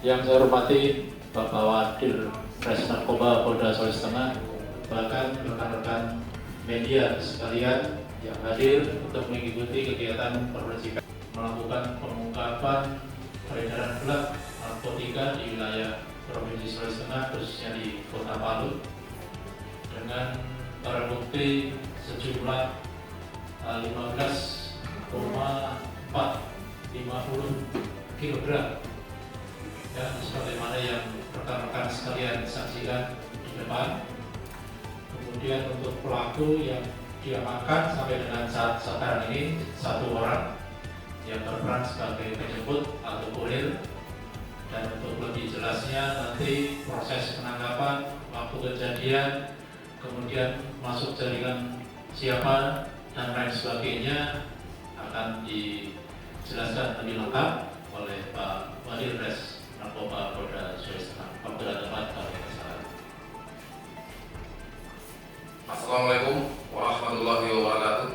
Yang saya hormati Bapak Wadil Res Narkoba Polda Sulawesi Tengah, bahkan rekan-rekan media sekalian yang hadir untuk mengikuti kegiatan penyelidikan melakukan pengungkapan peredaran gelap narkotika di wilayah Provinsi Sulawesi Tengah, khususnya di Kota Palu, dengan barang bukti sejumlah 15,450 kg. Ya, sebagaimana yang rekan-rekan sekalian saksikan di depan. Kemudian untuk pelaku yang diamankan sampai dengan saat sekarang ini satu orang yang berperan sebagai penjemput atau kurir. Dan untuk lebih jelasnya nanti proses penangkapan, waktu kejadian, kemudian masuk jaringan siapa dan lain sebagainya akan dijelaskan lebih lengkap oleh Pak Wadil Res Narkoba Polda Sulawesi Tengah. Apabila tepat kami persilakan. Assalamualaikum warahmatullahi wabarakatuh.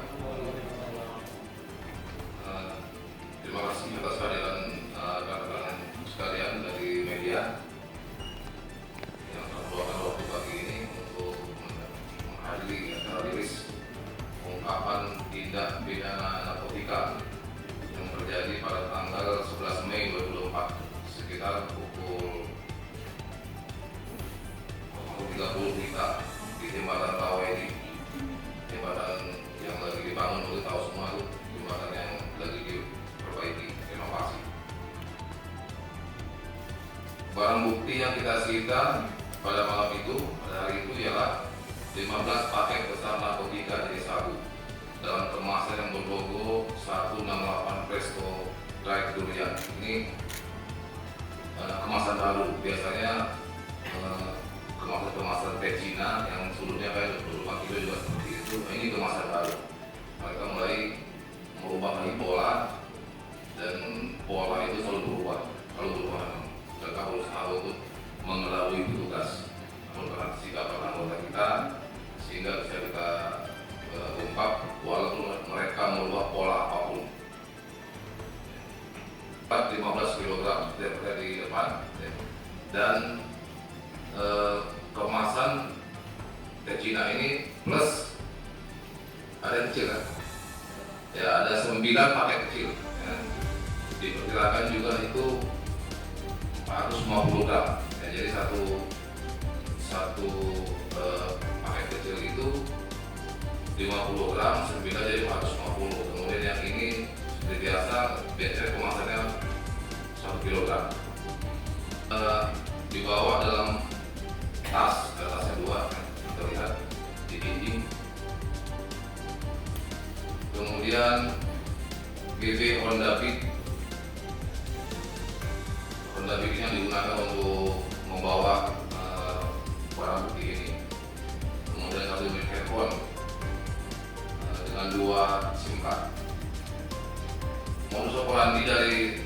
Terima kasih atas kehadiran rekan-rekan sekalian dari media yang meluangkan waktu pagi ini untuk menghadiri acara rilis pengungkapan tindak pidana narkotika yang terjadi pada tanggal 11 Mei 2024 sekitar pukul 30 WITA di jembatan Tawedi, jembatan yang lagi dibangun oleh tahu semua itu, jembatan yang lagi diperbaiki, renovasi. Barang bukti yang kita sita pada malam itu, pada hari itu ialah 15 paket besar narkotika jenis sabu dalam kemasan yang berlogo 168 Presto Dry Durian. Ini kemasan baru, biasanya kemasan teh Cina yang sudutnya kayak 25 kilo juga seperti itu. Nah, ini kemasan baru. Mereka mulai merubah lagi pola, dan pola itu selalu berubah. Mereka berusaha untuk mengelabui petugas. Namun karena sikap anggota kita, sehingga bisa kita ungkap walaupun mereka merubah pola apapun. 15 kg di depan, dan kemasan teh Cina ini plus ada yang kecil kan? Ya, ada 9 paket kecil. Ya. Diperkirakan juga itu 450 gram. Ya, jadi satu paket kecil itu 50 gram, 9 jadi 450. Kemudian yang ini seperti biasa, biasanya kemasannya 1 kilogram. Dibawa dalam tas, tasnya 2 kan, kita lihat di dinding. Kemudian BB Honda Beat ini yang digunakan untuk membawa barang bukti ini. Kemudian 1 unit handphone dengan 2 SIM card. Modus operandi dari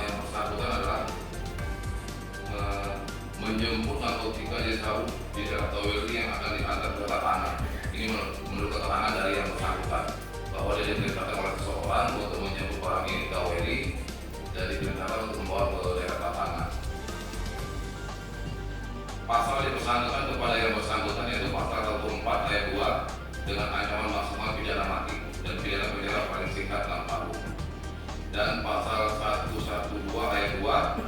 yang bersangkutan adalah menjemput narkotika jenis sabu di daerah Taweli yang akan diantar ke Tanah. Ini menurut keterangan dari yang bersangkutan, bahwa dia diperintahkan oleh seseorang untuk menjemput barang ini di Taweli dan diperintahkan untuk membawa ke daerah Tanah. Pasal yang bersangkutan kepada yang bersangkutan yaitu pasal 24 ayat 2 dengan ancaman maksimal pidana mati dan pidana penjara paling singkat 6 tahun. Dan pasal 112 ayat 2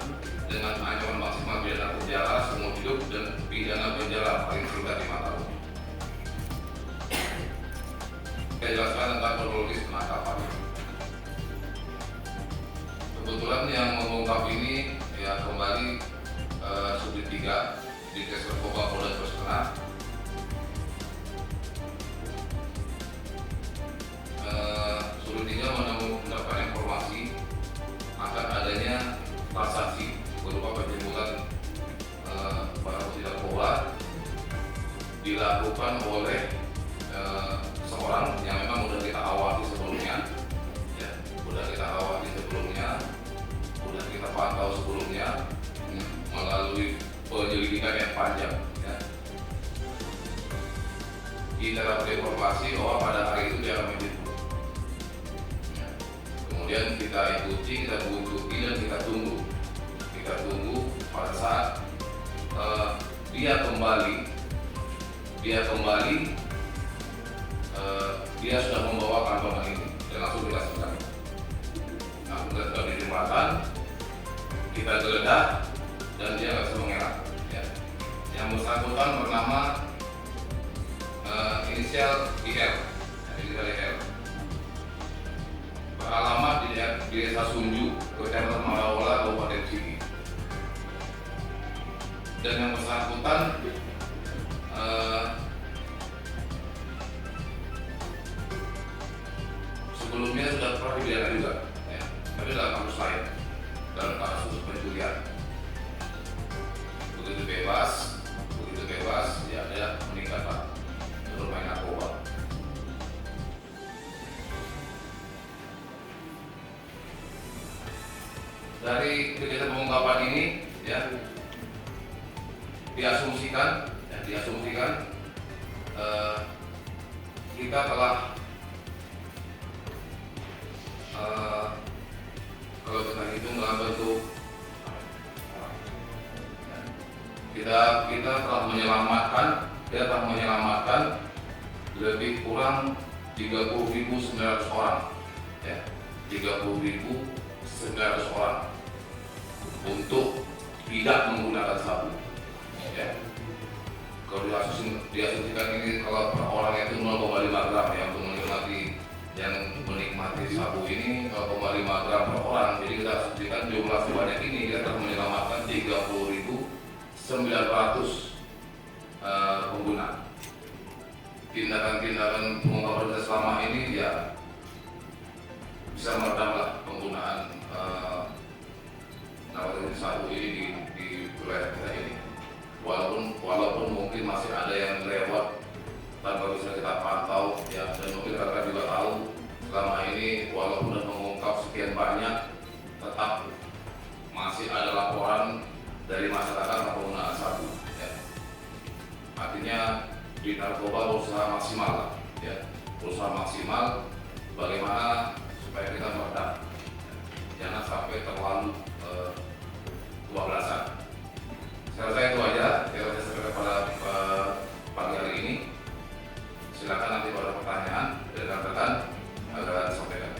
dengan ancaman maksimal pidana penjara seumur hidup dan pidana penjara paling singkat 5 tahun. Saya jelaskan tentang kronologis penangkapan. Kebetulan yang mengungkap ini ya kembali Subdit 3 di Tes Narkoba Polda Sulawesi Tengah. Subdit 3 mendapatkan informasi akan adanya transaksi berupa penjemputan barang bukti narkoba dilakukan oleh seorang yang memang sudah kita awasi sebelumnya, ya, sudah kita awasi sebelumnya, sudah kita pantau sebelumnya melalui penyelidikan yang panjang. Ya. Kita dapat informasi bahwa pada hari itu dia akan menjemput. Ya. Kemudian kita ikuti, kita buntuti dan kita tunggu dia kembali, dia sudah membawa kantongan ini dan langsung kita sebutkan. Nah, kita sudah dijumatan, kita geledah dan dia nggak bisa mengelak. Ya. Yang bersangkutan bernama inisial IL, beralamat di Desa Sunju, Kecamatan Maraola, Kabupaten Sigi. Dan yang bersangkutan sebelumnya sudah pernah dipidana juga, ya, tapi dalam kasus lain, dalam kasus pencurian. Begitu bebas, dia ada meningkat Pak, bermain narkoba. Dari kegiatan pengungkapan ini, ya, diasumsikan kita telah kalau kita hitung dalam bentuk kita telah menyelamatkan lebih kurang 30.900 orang, ya, 30.900 orang untuk tidak menggunakan sabu. Ya. Kalau diasumsikan ini kalau per orang itu 0,5 gram ya untuk menikmati sabu ini 0,5 gram per orang. Jadi kita asumsikan jumlah sebanyak ini kita telah menyelamatkan 30.900 pengguna. Tindakan pengungkapan kita selama ini ya bisa meredamlah penggunaan narkotika sabu ini di wilayah kita ini. Walaupun mungkin masih ada yang lewat tanpa bisa kita pantau, ya, dan mungkin rekan juga tahu selama ini walaupun sudah mengungkap sekian banyak, tetap masih ada laporan dari masyarakat tentang penggunaan sabu. Ya. Artinya di narkoba berusaha maksimal, ya, bagaimana supaya kita meredam, jangan sampai terlalu kebablasan. Saya rasa itu aja yang saya sampaikan pada pagi hari ini. Silakan nanti pada pertanyaan dari rekan-rekan agar disampaikan.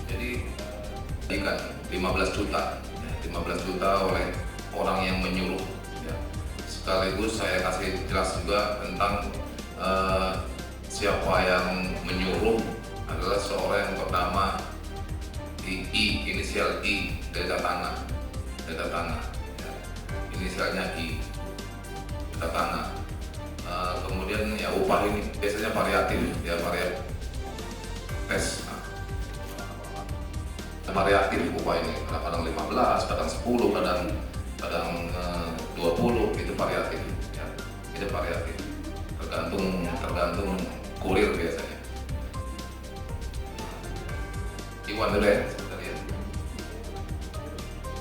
Jadi 15 juta oleh orang yang menyuruh, ya. Sekaligus saya kasih jelas juga tentang siapa yang menyuruh adalah seorang yang bernama inisial I, data tanah, ya. Inisialnya I, data tanah. Kemudian ya upah ini biasanya variatif, ya, tes. Variatif upah ini, kadang 15, kadang 10, kadang 20, itu variatif, ya. Itu variatif, tergantung kurir biasanya. Iwan dulu ya, sebentar ya.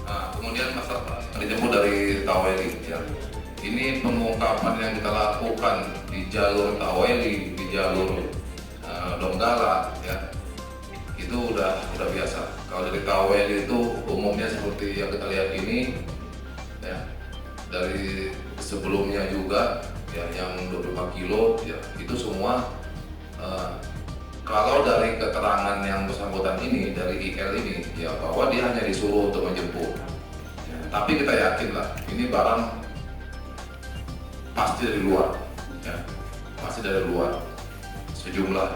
Nah, kemudian masalah dijemput dari Taweli, ya. Ini pengungkapan yang kita lakukan di jalur Taweli, di jalur Donggala, ya. Itu udah biasa. Kalau dari Taweli itu umumnya seperti yang kita lihat ini, ya, dari sebelumnya juga, ya, yang 25 kilo, ya, itu semua kalau dari keterangan yang bersangkutan ini, dari IL ini, ya, bahwa dia hanya disuruh untuk menjemput, ya, Tapi kita yakin lah, ini barang pasti dari luar, ya, pasti dari luar. Sejumlah